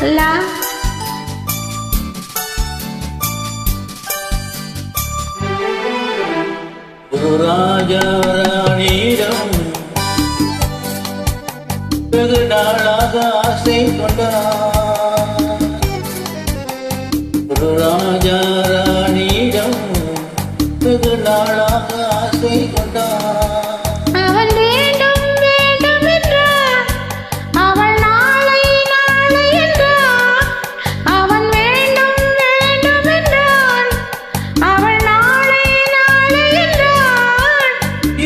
லா ஒரு ராஜா ராணியிடம் வெகு நாளாக ஆசை கொண்டார். ஒரு ராஜா ராணியிடம் வெகு நாளாக ஆசை கொண்டார். அவன் வேண்டும் வேண்டும் என்றார், அவள் நாளை நாளை என்றார். அவன் வேண்டும் வேண்டும் என்றார், அவள் நாளை நாளை என்றார்.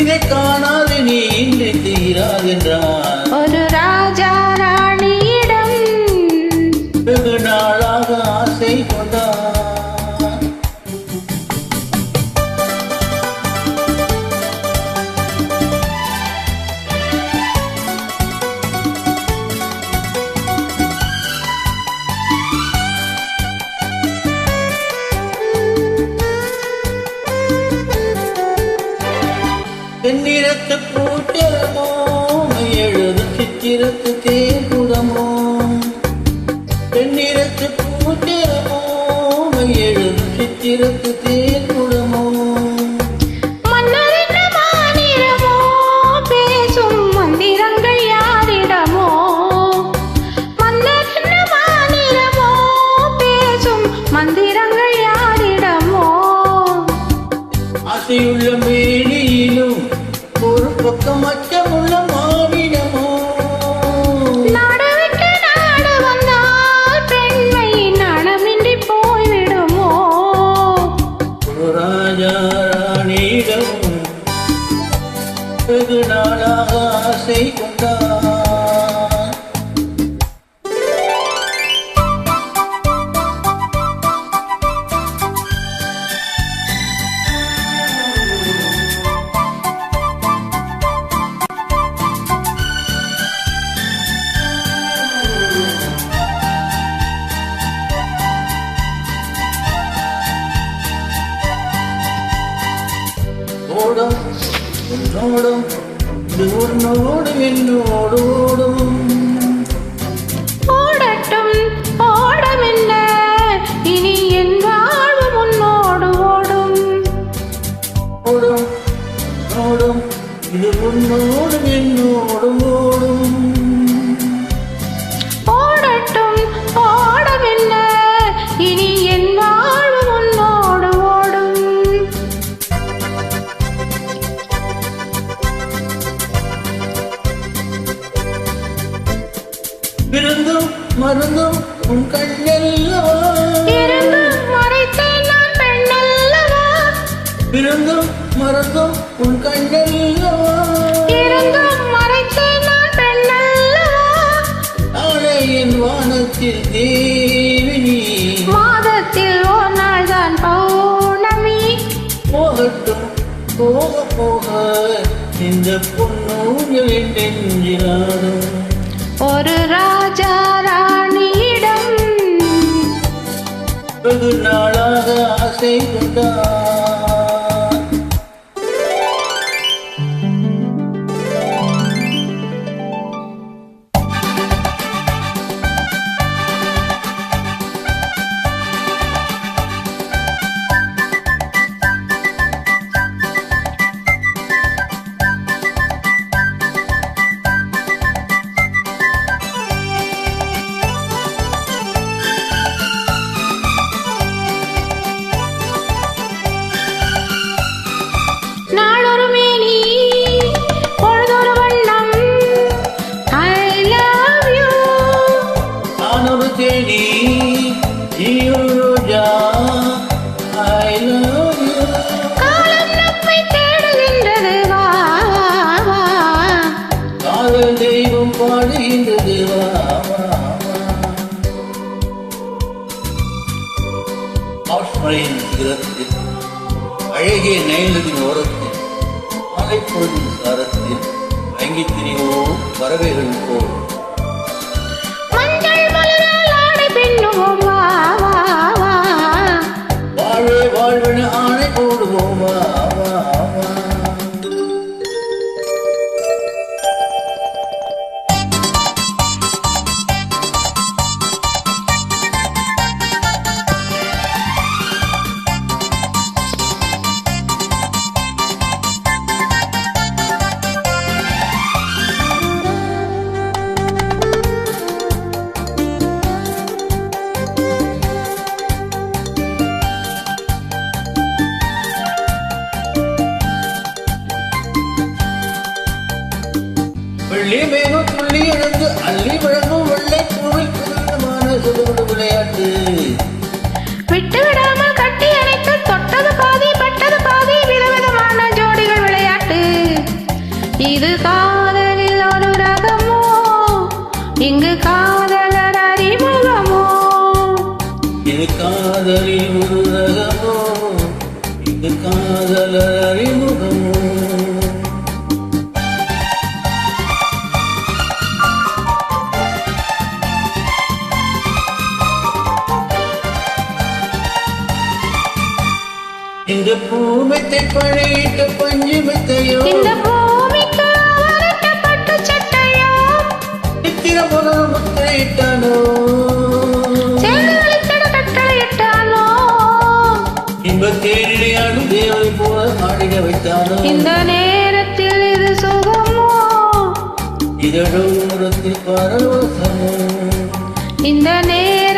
இதை காணாது நீ இன்று தீராது என்றார். ஒரு ராஜா ராணியிடம் வெகு நாளாக ஆசை கொண்டார். தென்னிறத்து கூட்டமோ எழுதும் சித்திரத்து தேர்குடமோ. தென்னிறத்து கூட்டமோ எழுதும் சித்திரத்து தேர்குடமோ. மன்னரின் மாநிலமோ பேசும் மந்திரங்கள் யாரிடமோ. மன்னரின் மாநிலமோ பேசும் மந்திரங்கள் யாரிடமோ. ஆசையுள்ள மேனியிலும் ஒரு பக்கம் அச்சமுள்ள மானிடமோ. நாடு விட்டு நாடு வந்தால் பெண்மை நாணமின்றி போய்விடுமோ. ஒரு ராஜா ராணியிடம் வெகு நாளாக ஆசை கொண்டார். ஓடும் உன்னோடும் இது உன்னோடு என்னோடு ஓடும். ஓடட்டும் ஓடமென்ன இனி என் வாழ்வு முன்னோடு ஓடும். ஓடும் ஓடும் இது உன்னோடு என்னோடு ஓடும். ஓடட்டும் ஓடமென்ன இனி என் வாழ்வு முன்னோடு ஓடும். பிறந்தும் மருந்தும் உன் கண்ணல்லவா. இருந்தும் மறைத்தேன் நான் பெண்ணல்லவா. பிறந்தும் மருந்தும் உன் கண்ணல்லவா. இருந்தும் மறைத்தேன் நான் பெண்ணல்லவா. நாளை என் வானத்தில் தேவினி. மாதத்தில் ஒரு நாள் தான் பௌர்ணமி. போகட்டும் போக போக இந்த பொன்னூஞ்சலின் நெஞ்சிலாடும். ஒரு ராஜா ராணியிடம் வெகு நாளாக ஆசை கொண்டார். நாளொரு மேனி பொழுதொரு வண்ணம். I love you. நான் ஒரு தேனி நீ ஒரு ரோஜா. I love you. காலம் நம்மை தேடுகின்றது வா வா. காதல் தெய்வம் பாடுகின்றது வா வா வா. ஆஸ்மரையின் சிகரத்தில் அழகிய நயனதின் ஓரத்தில் மலைப்பொழுதின் சாரத்தில் வங்கி திரிவோம் பறவைகள் போல். மஞ்சள் மலரால் ஆடை பின்னுவோம் வா வா வா. வாழ்வே வாழ்வென ஆணை போடுவோம் வா வா வா. இங்கு காதலர் அறிமுகமோ இது காதலின் உலகமோ இது காதலர் அறிமுகமோ இந்த பூமித்தை பழையிட்ட பஞ்சுமெத்தையோ இந்த பூமிக்கு அவரட்டப்பட்ட சட்டையோ நித்திர முதல் முத்திரையிட்டானோ சேனலித்திட கட்டளையிட்டானோ இன்பத்தேரிலே ஆடும் தேவதை போல ஆடிட வைத்தானோ இந்த நேரத்தில் இது சுகமோ இதழோரத்தில் பரவசமோ இந்த நேர